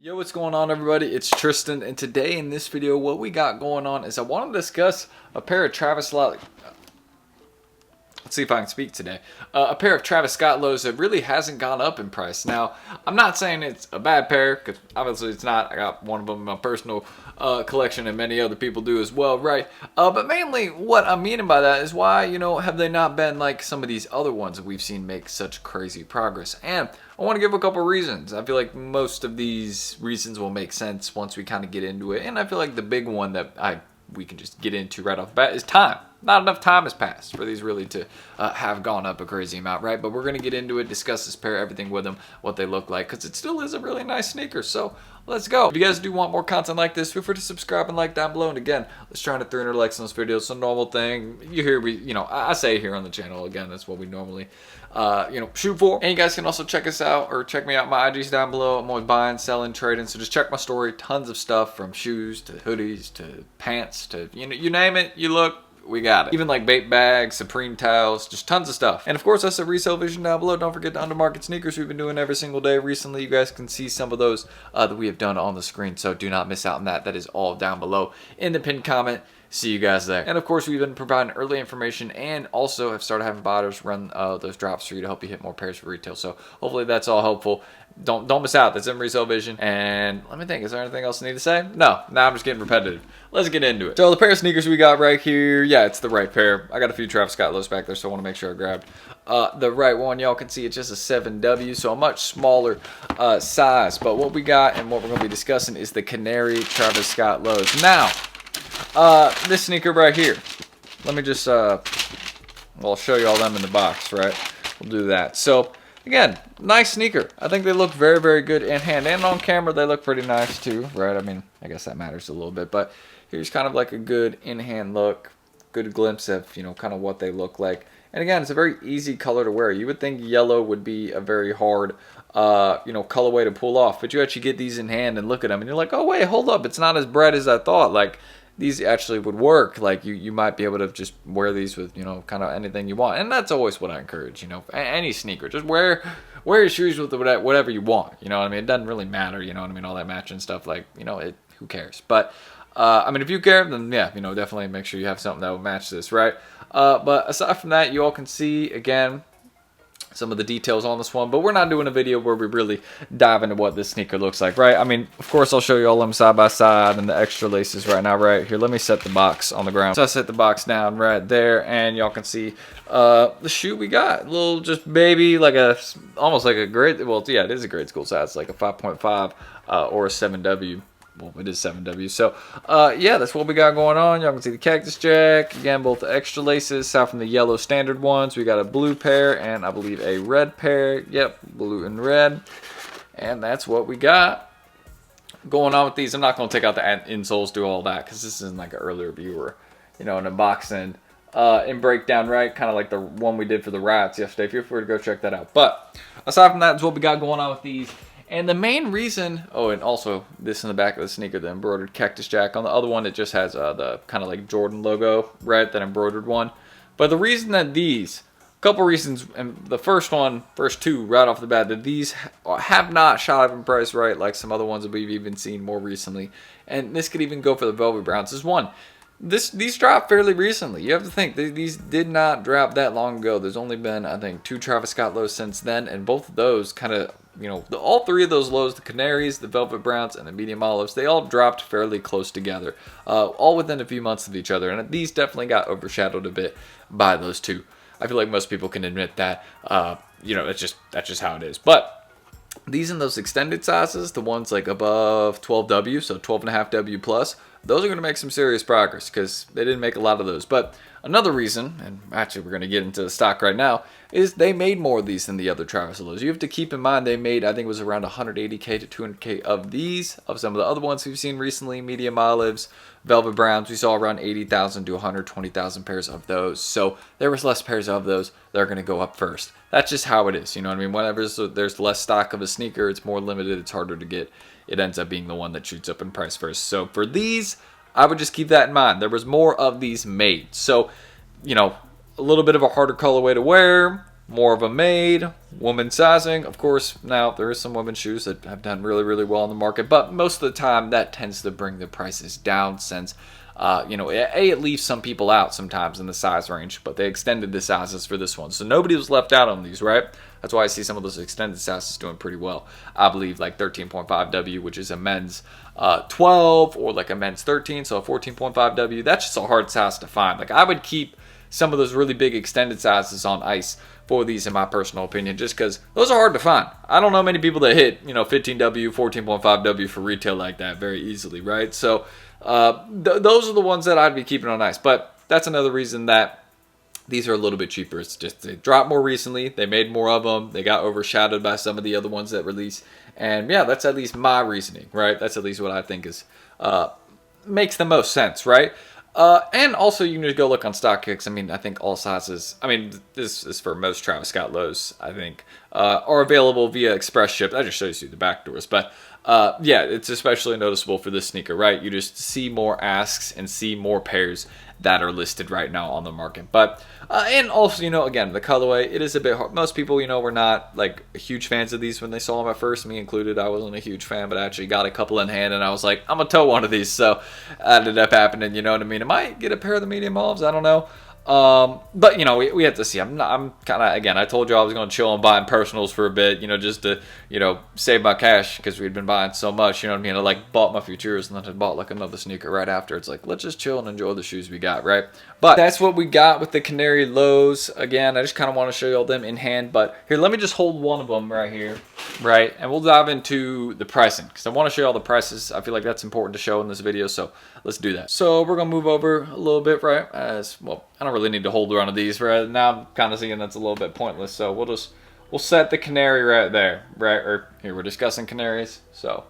Yo, what's going on, everybody? It's Tristan, and today in this video, what we got going on is I want to discuss a pair of Travis Scott. Let's see if I can speak today. A pair of Travis Scott lows that really hasn't gone up in price. Now, I'm not saying it's a bad pair, because obviously it's not. I got one of them in my personal collection, and many other people do as well, right? But mainly, what I'm meaning by that is why, have they not been like some of these other ones that we've seen make such crazy progress? And I want to give a couple reasons. I feel like most of these reasons will make sense once we kind of get into it. And I feel like the big one that we can just get into right off the bat is time. Not enough time has passed for these really to have gone up a crazy amount, right? But we're going to get into it, discuss this pair, everything with them, what they look like, because it still is a really nice sneaker. So let's go. If you guys do want more content like this, feel free to subscribe and like down below. And again, let's try to 300 likes on this video. It's a normal thing. You hear I say here on the channel, again, that's what we normally shoot for. And you guys can also check us out or check me out. My IG's down below. I'm always buying, selling, trading. So just check my story. Tons of stuff from shoes to hoodies to pants to, you name it, you look, we got it. Even like bait bags, Supreme towels, just tons of stuff. And of course, that's a resale vision down below. Don't forget the undermarket sneakers we've been doing every single day recently. You guys can see some of those that we have done on the screen. So do not miss out on that. That is all down below in the pinned comment. See you guys there. And of course, we've been providing early information and also have started having buyers run those drops for you to help you hit more pairs for retail. So hopefully that's all helpful. Don't miss out. That's in resale vision. And let me think, is there anything else I need to say? No, now I'm just getting repetitive. Let's get into it. So the pair of sneakers we got right here, yeah, it's the right pair. I got a few Travis Scott lows back there, so I want to make sure I grabbed the right one. Y'all can see it's just a 7W, so a much smaller size. But what we got and what we're going to be discussing is the Canary Travis Scott lows. Now, this sneaker right here, let me just I'll show you all them in the box, right? We'll do that. So again, nice sneaker. I think they look very, very good in hand, and on camera they look pretty nice too, right? I mean, I guess that matters a little bit, but here's kind of like a good in-hand look, good glimpse of kind of what they look like. And again, it's a very easy color to wear. You would think yellow would be a very hard colorway to pull off, but you actually get these in hand and look at them and you're like, oh wait, hold up, it's not as bright as I thought. Like, these actually would work. Like, you might be able to just wear these with kind of anything you want, and that's always what I encourage. Any sneaker, just wear your shoes with whatever you want. You know what I mean? It doesn't really matter. You know what I mean? All that matching stuff, like, who cares? But I mean, if you care, then yeah, definitely make sure you have something that will match this, right? But aside from that, you all can see again some of the details on this one, but we're not doing a video where we really dive into what this sneaker looks like, right? I mean, of course, I'll show you all them side by side and the extra laces right now, right here. Let me set the box on the ground. So I set the box down right there, and y'all can see the shoe we got. A little just baby, like almost like a grade, well, yeah, it is a grade school size, like a 5.5 or a 7W. Well, it is 7W. So, yeah, that's what we got going on. Y'all can see the Cactus Jack. Again, both the extra laces, aside from the yellow standard ones. We got a blue pair and I believe a red pair. Yep, blue and red. And that's what we got going on with these. I'm not going to take out the insoles, do all that, because this isn't like an early review or, an unboxing and breakdown, right? Kind of like the one we did for the rats yesterday. Feel free to go check that out. But aside from that, is what we got going on with these. And the main reason, oh, and also this in the back of the sneaker, the embroidered Cactus Jack. On the other one, it just has the kind of like Jordan logo, right? That embroidered one. But the reason that these, a couple reasons, and the first two right off the bat, that these have not shot up in price, right? Like some other ones that we've even seen more recently. And this could even go for the Velvet Browns. Is one, these dropped fairly recently. You have to think, these did not drop that long ago. There's only been, I think, 2 Travis Scott lows since then. And both of those kind of, all 3 of those lows, the Canaries, the Velvet Browns, and the Medium Olives, they all dropped fairly close together, all within a few months of each other. And these definitely got overshadowed a bit by those 2. I feel like most people can admit that. That's just how it is. But these in those extended sizes, the ones like above 12W, so 12.5W plus, those are going to make some serious progress because they didn't make a lot of those. But another reason, and actually we're going to get into the stock right now, is they made more of these than the other Travis lows. You have to keep in mind they made, I think it was around 180K to 200K of these, of some of the other ones we've seen recently, Medium Olives, Velvet Browns. We saw around 80,000 to 120,000 pairs of those. So there was less pairs of those. They're going to go up first. That's just how it is. You know what I mean? Whenever there's less stock of a sneaker, it's more limited, it's harder to get. It ends up being the one that shoots up in price first. So for these, I would just keep that in mind. There was more of these made. So, a little bit of a harder colorway to wear. more of a made, woman sizing. Of course, now there is some women's shoes that have done really, really well in the market, but most of the time that tends to bring the prices down since, it leaves some people out sometimes in the size range, but they extended the sizes for this one. So nobody was left out on these, right? That's why I see some of those extended sizes doing pretty well. I believe like 13.5W, which is a men's 12, or like a men's 13, so a 14.5W. That's just a hard size to find. Like, I would keep some of those really big extended sizes on ice for these, in my personal opinion, just because those are hard to find. I don't know many people that hit 15W, 14.5W for retail like that very easily, right? So those are the ones that I'd be keeping on ice. But that's another reason that these are a little bit cheaper. It's just they dropped more recently. They made more of them. They got overshadowed by some of the other ones that released. And yeah, that's at least my reasoning, right? That's at least what I think is makes the most sense, right? And also, you can just go look on StockX. I mean, I think all sizes, this is for most Travis Scott lows, I think, are available via express ship. That just shows you the back doors. But yeah, it's especially noticeable for this sneaker, right? You just see more asks and see more pairs that are listed right now on the market. But and also, again, the colorway, it is a bit hard. Most people, were not like huge fans of these when they saw them at first, me included. I wasn't a huge fan, but I actually got a couple in hand and I was like, I'm gonna tow one of these. So ended up happening, you know what I mean? I might get a pair of the medium olives, I don't know. But we have to see. I'm kind of, again, I told you I was going to chill on buying personals for a bit, just to, save my cash, because we'd been buying so much, you know what I mean? I bought my Futures and then I bought another sneaker right after. It's like, let's just chill and enjoy the shoes we got, right? But that's what we got with the Canary lows. Again, I just kind of want to show you all them in hand, but here, let me just hold one of them right here, right? And we'll dive into the pricing, because I want to show you all the prices. I feel like that's important to show in this video, so let's do that. So we're going to move over a little bit, right? As well, I don't really need to hold one of these, right? Now I'm kind of seeing that's a little bit pointless, so we'll set the Canary right there, right? Or here, we're discussing Canaries, so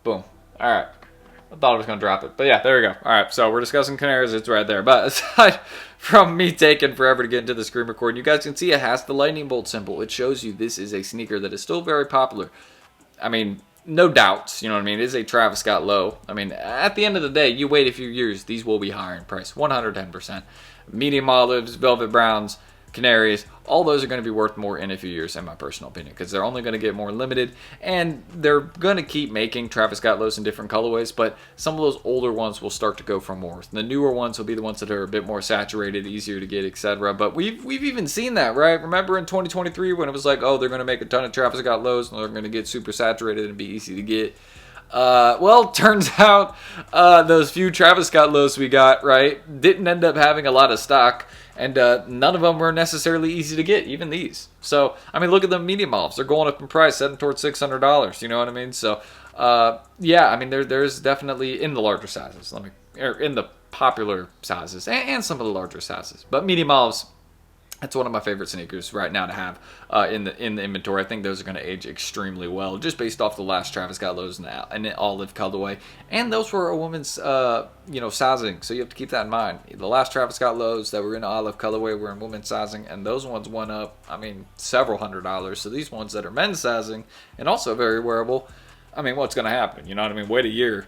boom. All right. I thought I was going to drop it, but yeah, there we go. All right, so we're discussing Canaries. It's right there. But aside from me taking forever to get into the screen recording, you guys can see it has the lightning bolt symbol. It shows you this is a sneaker that is still very popular. I mean, no doubts, you know what I mean? It is a Travis Scott low. I mean, at the end of the day, you wait a few years, these will be higher in price, 110%. Medium olives, velvet browns, Canaries, all those are going to be worth more in a few years, in my personal opinion, because they're only going to get more limited, and they're going to keep making Travis Scott lows in different colorways, but some of those older ones will start to go for more. The newer ones will be the ones that are a bit more saturated, easier to get, etc. But we've even seen that, right? Remember in 2023 when it was like, oh, they're going to make a ton of Travis Scott lows, and they're going to get super saturated and be easy to get. Well, turns out those few Travis Scott lows we got, right, didn't end up having a lot of stock, and none of them were necessarily easy to get, even these. So, I mean, look at the medium olives. They're going up in price, heading towards $600, you know what I mean? So, yeah, I mean, there's definitely, in the larger sizes, or in the popular sizes, and some of the larger sizes. But medium olives, that's one of my favorite sneakers right now to have in the inventory. I think those are going to age extremely well, just based off the last Travis Scott lows in the olive colorway. And those were a woman's, sizing, so you have to keep that in mind. The last Travis Scott lows that were in olive colorway were in women's sizing, and those ones went up, I mean, several $100s. So these ones that are men's sizing and also very wearable, I mean, what's going to happen? You know what I mean? Wait a year,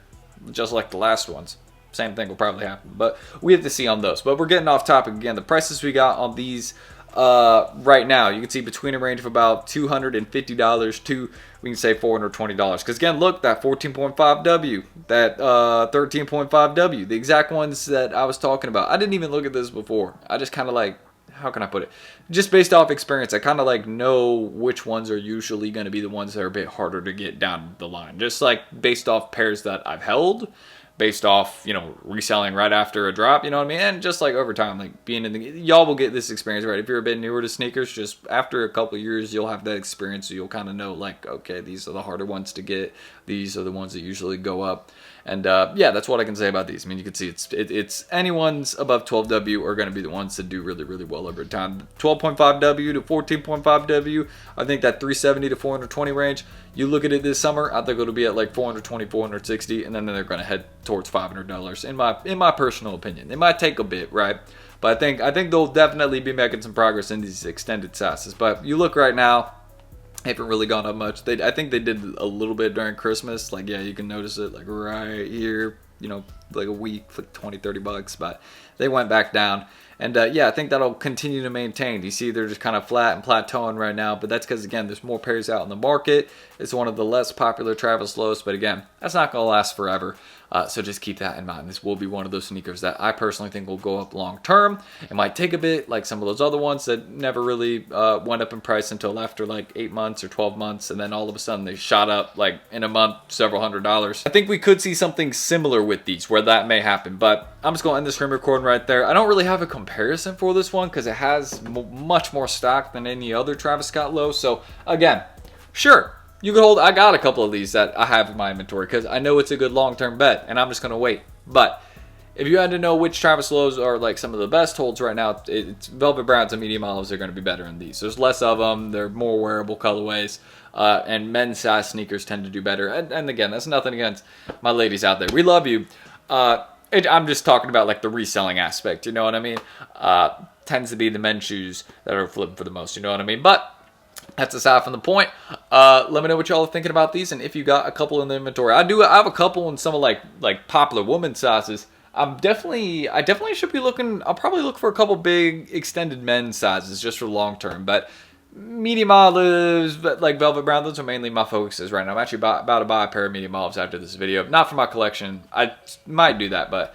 just like the last ones. Same thing will probably happen, but we have to see on those. But we're getting off topic again. The prices we got on these right now, you can see between a range of about $250 to, we can say, $420. Because again, look, that 14.5W, that 13.5W, the exact ones that I was talking about. I didn't even look at this before. I just kind of how can I put it? Just based off experience, I kind of know which ones are usually going to be the ones that are a bit harder to get down the line. Just based off pairs that I've held, based off, reselling right after a drop, you know what I mean? And just over time, being in the, y'all will get this experience, right? If you're a bit newer to sneakers, just after a couple of years, you'll have that experience. So you'll kind of know, okay, these are the harder ones to get. These are the ones that usually go up. And yeah, that's what I can say about these. I mean, you can see it's anyone's above 12W are going to be the ones that do really, really well over time. 12.5W to 14.5W, I think that 370 to 420 range. You look at it this summer, I think it'll be at 420, 460, and then they're going to head towards $500 in my personal opinion. It might take a bit, right? But I think they'll definitely be making some progress in these extended sizes. But you look right now, haven't really gone up much. I think they did a little bit during Christmas. Yeah, you can notice it right here, like a week, like 20, 30 bucks, but they went back down. And yeah, I think that'll continue to maintain. You see they're just kind of flat and plateauing right now, but that's because, again, there's more pairs out in the market. It's one of the less popular Travis lows, but again, that's not going to last forever. So just keep that in mind. This will be one of those sneakers that I personally think will go up long term. It might take a bit, like some of those other ones that never really went up in price until after like 8 months or 12 months, and then all of a sudden they shot up like in a month several $100s. I think we could see something similar with these where that may happen, but I'm just going to end this screen recording right there. I don't really have a comparison for this one because it has much more stock than any other Travis Scott low. So again, sure, you could hold. I got a couple of these that I have in my inventory because I know it's a good long-term bet, and I'm just going to wait. But if you had to know which Travis lows are like some of the best holds right now, it's Velvet Browns and medium olives are going to be better than these. There's less of them. They're more wearable colorways, and men's size sneakers tend to do better. And again, that's nothing against my ladies out there. We love you. I'm just talking about like the reselling aspect. You know what I mean? Tends to be the men's shoes that are flipping for the most. You know what I mean? But that's aside from the point. Let me know what y'all are thinking about these, and if you got a couple in the inventory. I have a couple in some of like popular women's sizes. I definitely should be looking. I'll probably look for a couple big extended men's sizes just for long term. But medium olives, but like Velvet Brown, those are mainly my focuses right now. I'm actually about to buy a pair of medium olives after this video. Not for my collection. I might do that, but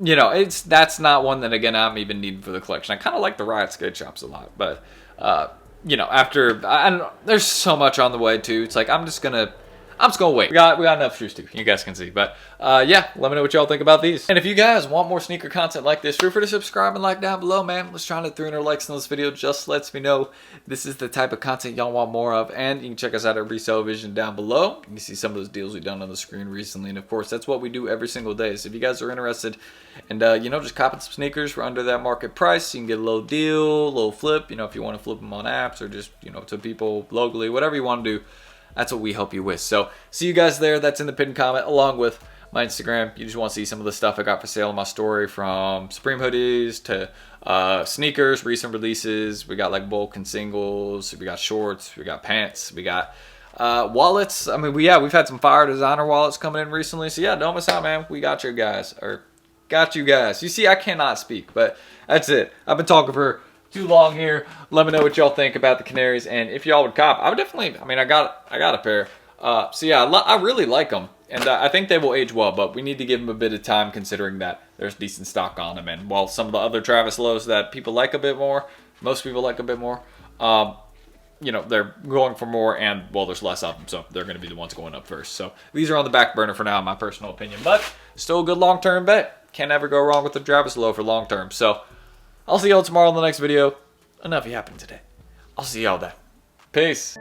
you know, that's not one that again I'm even needing for the collection. I kind of like the Riot skate shops a lot, but you know, there's so much on the way too. It's like I'm just gonna wait. We got enough shoes too. You guys can see, but yeah, let me know what y'all think about these. And if you guys want more sneaker content like this, feel free to subscribe and like down below, man. Let's try to 300 likes on this video. Just lets me know this is the type of content y'all want more of. And you can check us out at Resale Vision down below. You can see some of those deals we've done on the screen recently. And of course, that's what we do every single day. So if you guys are interested and you know, just copping some sneakers for under that market price, you can get a little deal, a little flip. You know, if you want to flip them on apps or just, you know, to people locally, whatever you want to do. That's what we help you with. So see you guys there. That's in the pinned comment along with my Instagram. You just want to see some of the stuff I got for sale in my story, from Supreme hoodies to sneakers, recent releases. We got like bulk and singles. We got shorts. We got pants. We got wallets. I mean, we've had some fire designer wallets coming in recently. So yeah, don't miss out, man. We got you guys. You see, I cannot speak, but that's it. I've been talking for too long here. Let me know what y'all think about the Canaries, and if y'all would cop, I would definitely. I mean, I got a pair. So yeah, I really like them, and I think they will age well. But we need to give them a bit of time, considering that there's decent stock on them. And while some of the other Travis lows that people like a bit more, most people like a bit more, you know, they're going for more, and well, there's less of them, so they're going to be the ones going up first. So these are on the back burner for now, in my personal opinion, but still a good long-term bet. Can't ever go wrong with the Travis low for long-term. So I'll see y'all tomorrow in the next video. Enough yapping today. I'll see y'all then. Peace.